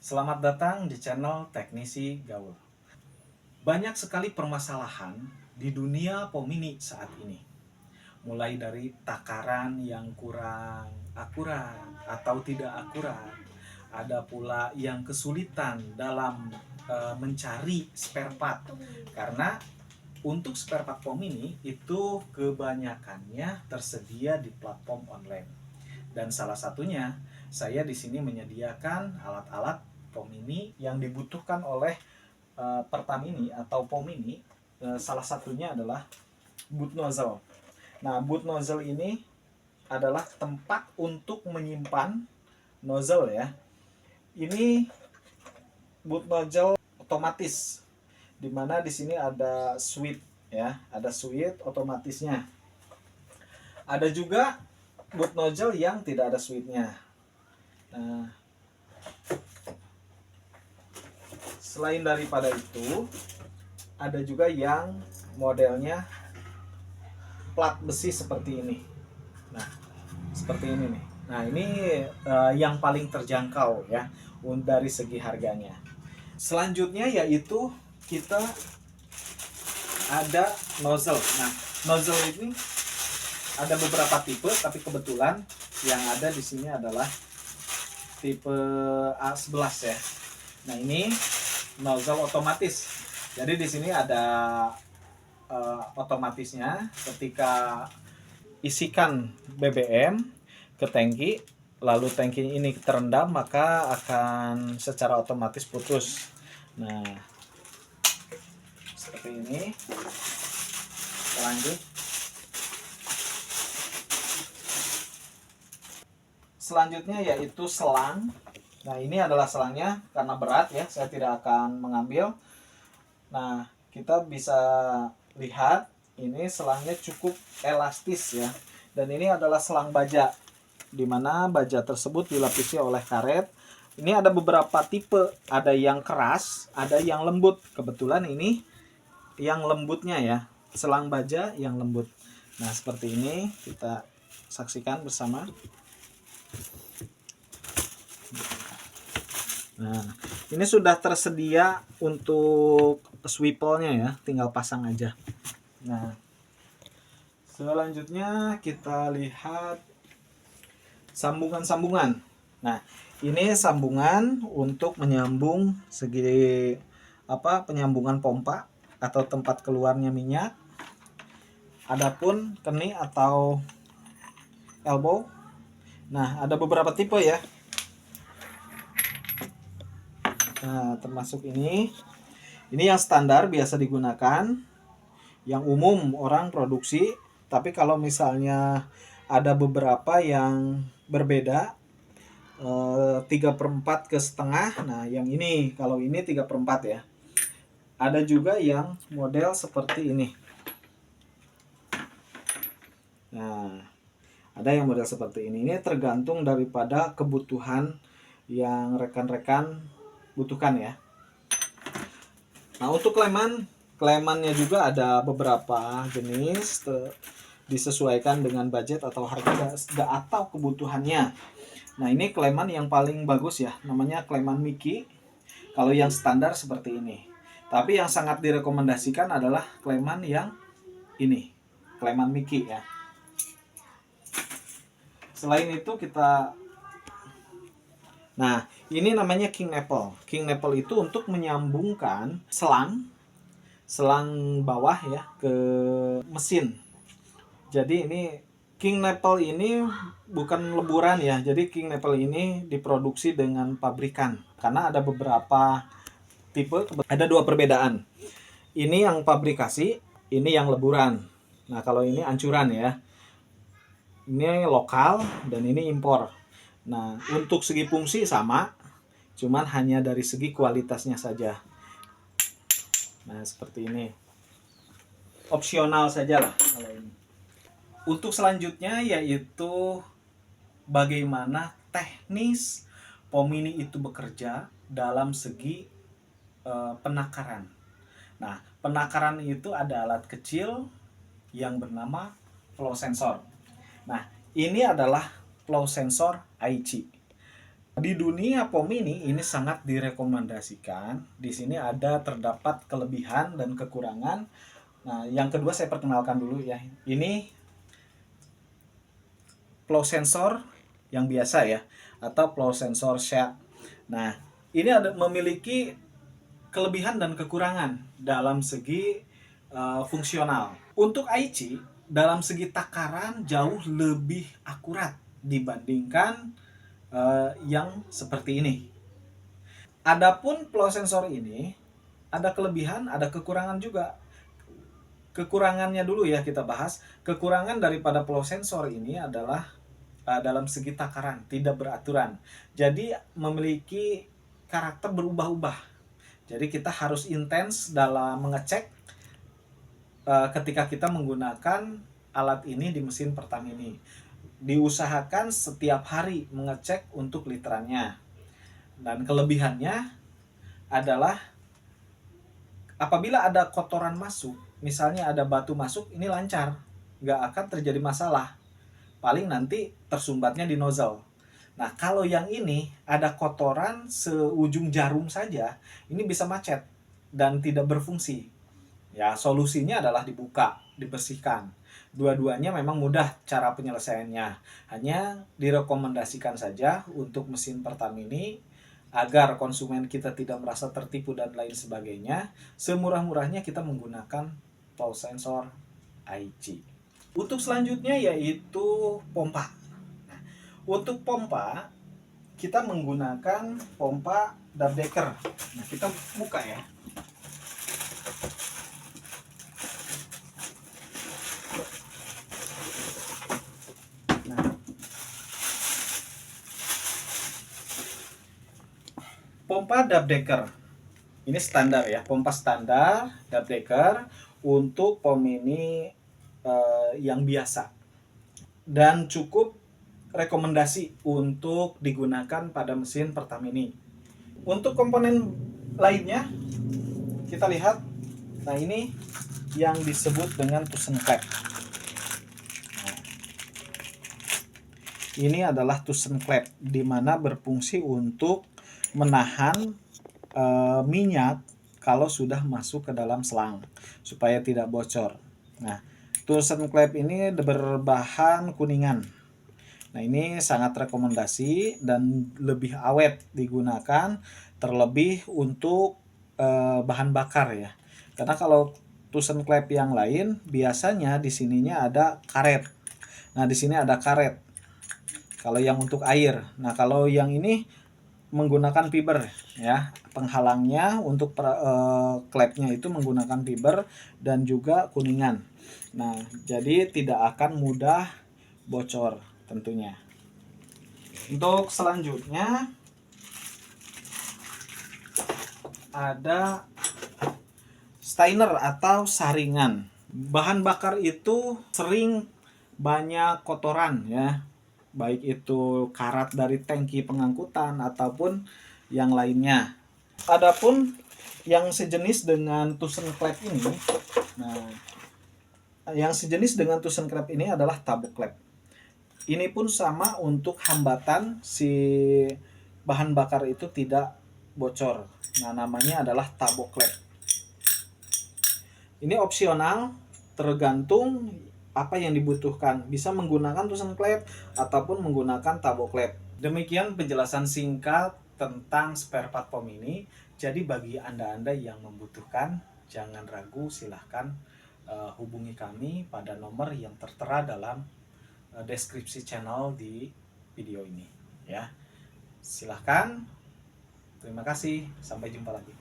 Selamat datang di channel Teknisi Gaul. Banyak sekali permasalahan di dunia POM Mini saat ini. Mulai dari takaran yang kurang akurat atau tidak akurat. Ada pula yang kesulitan dalam mencari spare part. Karena untuk spare part POM Mini itu kebanyakannya tersedia di platform online. Dan salah satunya saya di sini menyediakan alat-alat POM Mini yang dibutuhkan oleh Pertamini atau POM Mini. Salah satunya adalah boot nozzle. Nah, boot nozzle ini adalah tempat untuk menyimpan nozzle ya. Ini boot nozzle otomatis, dimana di sini ada switch ya, ada switch otomatisnya. Ada juga boot nozzle yang tidak ada switchnya. Nah, selain daripada itu, ada juga yang modelnya plat besi seperti ini. Nah, seperti ini nih. Nah, ini yang paling terjangkau ya dari segi harganya. Selanjutnya yaitu kita ada nozzle. Nah, nozzle ini ada beberapa tipe, tapi kebetulan yang ada di sini adalah tipe A11 ya. Nah, ini nozzle otomatis. Jadi di sini ada otomatisnya. Ketika isikan BBM ke tangki, lalu tangki ini terendam, maka akan secara otomatis putus. Nah, seperti ini. Lanjut. Selanjutnya yaitu selang. Nah, ini adalah selangnya, karena berat ya, saya tidak akan mengambil. Nah, kita bisa lihat ini selangnya cukup elastis ya. Dan ini adalah selang baja, di mana baja tersebut dilapisi oleh karet. Ini ada beberapa tipe, ada yang keras, ada yang lembut. Kebetulan ini yang lembutnya ya, selang baja yang lembut. Nah, seperti ini kita saksikan bersama. Nah, ini sudah tersedia untuk swivelnya ya, tinggal pasang aja. Nah, selanjutnya kita lihat sambungan-sambungan. Nah, ini sambungan untuk menyambung segi penyambungan pompa atau tempat keluarnya minyak. Adapun keni atau elbow. Nah, ada beberapa tipe ya. Nah, termasuk ini. Ini yang standar biasa digunakan, yang umum orang produksi. Tapi kalau misalnya ada beberapa yang berbeda, 3/4 ke setengah. Nah, yang ini, kalau ini 3/4 ya. Ada juga yang model seperti ini. Nah, ada yang model seperti ini. Ini tergantung daripada kebutuhan yang rekan-rekan butuhkan ya. Nah, untuk klemannya juga ada beberapa jenis, disesuaikan dengan budget atau harga atau kebutuhannya. Nah, ini kleman yang paling bagus ya, namanya kleman Mickey. Kalau yang standar seperti ini. Tapi yang sangat direkomendasikan adalah kleman yang ini, kleman Mickey ya. Selain itu kita, nah, ini namanya King Apple. King Apple itu untuk menyambungkan selang bawah ya ke mesin. Jadi ini King Apple ini bukan leburan ya. Jadi King Apple ini diproduksi dengan pabrikan. Karena ada beberapa tipe, ada dua perbedaan. Ini yang pabrikasi, ini yang leburan. Nah, kalau ini ancuran ya. Ini lokal dan ini impor. Nah, untuk segi fungsi sama, cuman hanya dari segi kualitasnya saja. Nah, seperti ini. Opsional saja lah kalau ini. Untuk selanjutnya yaitu bagaimana teknis POM Mini itu bekerja dalam segi penakaran. Nah, penakaran itu ada alat kecil yang bernama flow sensor. Nah, ini adalah flow sensor IC. Di dunia POM ini sangat direkomendasikan. Di sini terdapat kelebihan dan kekurangan. Nah, yang kedua saya perkenalkan dulu ya. Ini flow sensor yang biasa ya, atau flow sensor shade. Nah, ini memiliki kelebihan dan kekurangan dalam segi fungsional. Untuk IC dalam segi takaran jauh lebih akurat dibandingkan yang seperti ini. Adapun flow sensor ini ada kelebihan, ada kekurangan juga. Kekurangannya dulu ya kita bahas. Kekurangan daripada flow sensor ini adalah dalam segi takaran, tidak beraturan. Jadi memiliki karakter berubah-ubah. Jadi kita harus intens dalam mengecek ketika kita menggunakan alat ini di mesin Pertamini. Diusahakan setiap hari mengecek untuk literannya. Dan kelebihannya adalah apabila ada kotoran masuk, misalnya ada batu masuk, ini lancar, nggak akan terjadi masalah. Paling nanti tersumbatnya di nozzle. Nah, kalau yang ini ada kotoran seujung jarum saja, ini bisa macet dan tidak berfungsi. Ya, solusinya adalah dibuka, dibersihkan. Dua-duanya memang mudah cara penyelesaiannya. Hanya direkomendasikan saja untuk mesin Pertamini agar konsumen kita tidak merasa tertipu dan lain sebagainya. Semurah-murahnya kita menggunakan flow sensor IC. Untuk selanjutnya yaitu pompa. Nah, untuk pompa kita menggunakan pompa double decker. Nah, kita buka ya. Nah, pompa double decker ini standar ya, pompa standar double decker untuk POM ini yang biasa dan cukup rekomendasi untuk digunakan pada mesin Pertamini. Untuk komponen lainnya kita lihat, nah ini yang disebut dengan Tusen Klep. Nah, ini adalah Tusen Klep di mana berfungsi untuk menahan minyak kalau sudah masuk ke dalam selang supaya tidak bocor. Nah, Tusen Klep ini berbahan kuningan. Nah, ini sangat rekomendasi dan lebih awet digunakan, terlebih untuk bahan bakar ya. Karena kalau Tusen Klep yang lain biasanya di sininya ada karet. Nah, di sini ada karet. Kalau yang untuk air. Nah, kalau yang ini menggunakan fiber ya, penghalangnya untuk klepnya itu menggunakan fiber dan juga kuningan. Nah, jadi tidak akan mudah bocor tentunya. Untuk selanjutnya ada stainer atau saringan. Bahan bakar itu sering banyak kotoran ya, baik itu karat dari tangki pengangkutan ataupun yang lainnya. Adapun yang sejenis dengan Tusen Klep ini, nah, yang sejenis dengan Tusen Klep ini adalah tabok klep. Ini pun sama untuk hambatan si bahan bakar itu tidak bocor. Nah, namanya adalah tabok klep. Ini opsional, tergantung apa yang dibutuhkan. Bisa menggunakan Tusen Klep ataupun menggunakan tabok klep. Demikian penjelasan singkat tentang spare part POM ini. Jadi bagi Anda-Anda yang membutuhkan, jangan ragu, silahkan hubungi kami pada nomor yang tertera dalam deskripsi channel di video ini. Ya, silahkan. Terima kasih. Sampai jumpa lagi.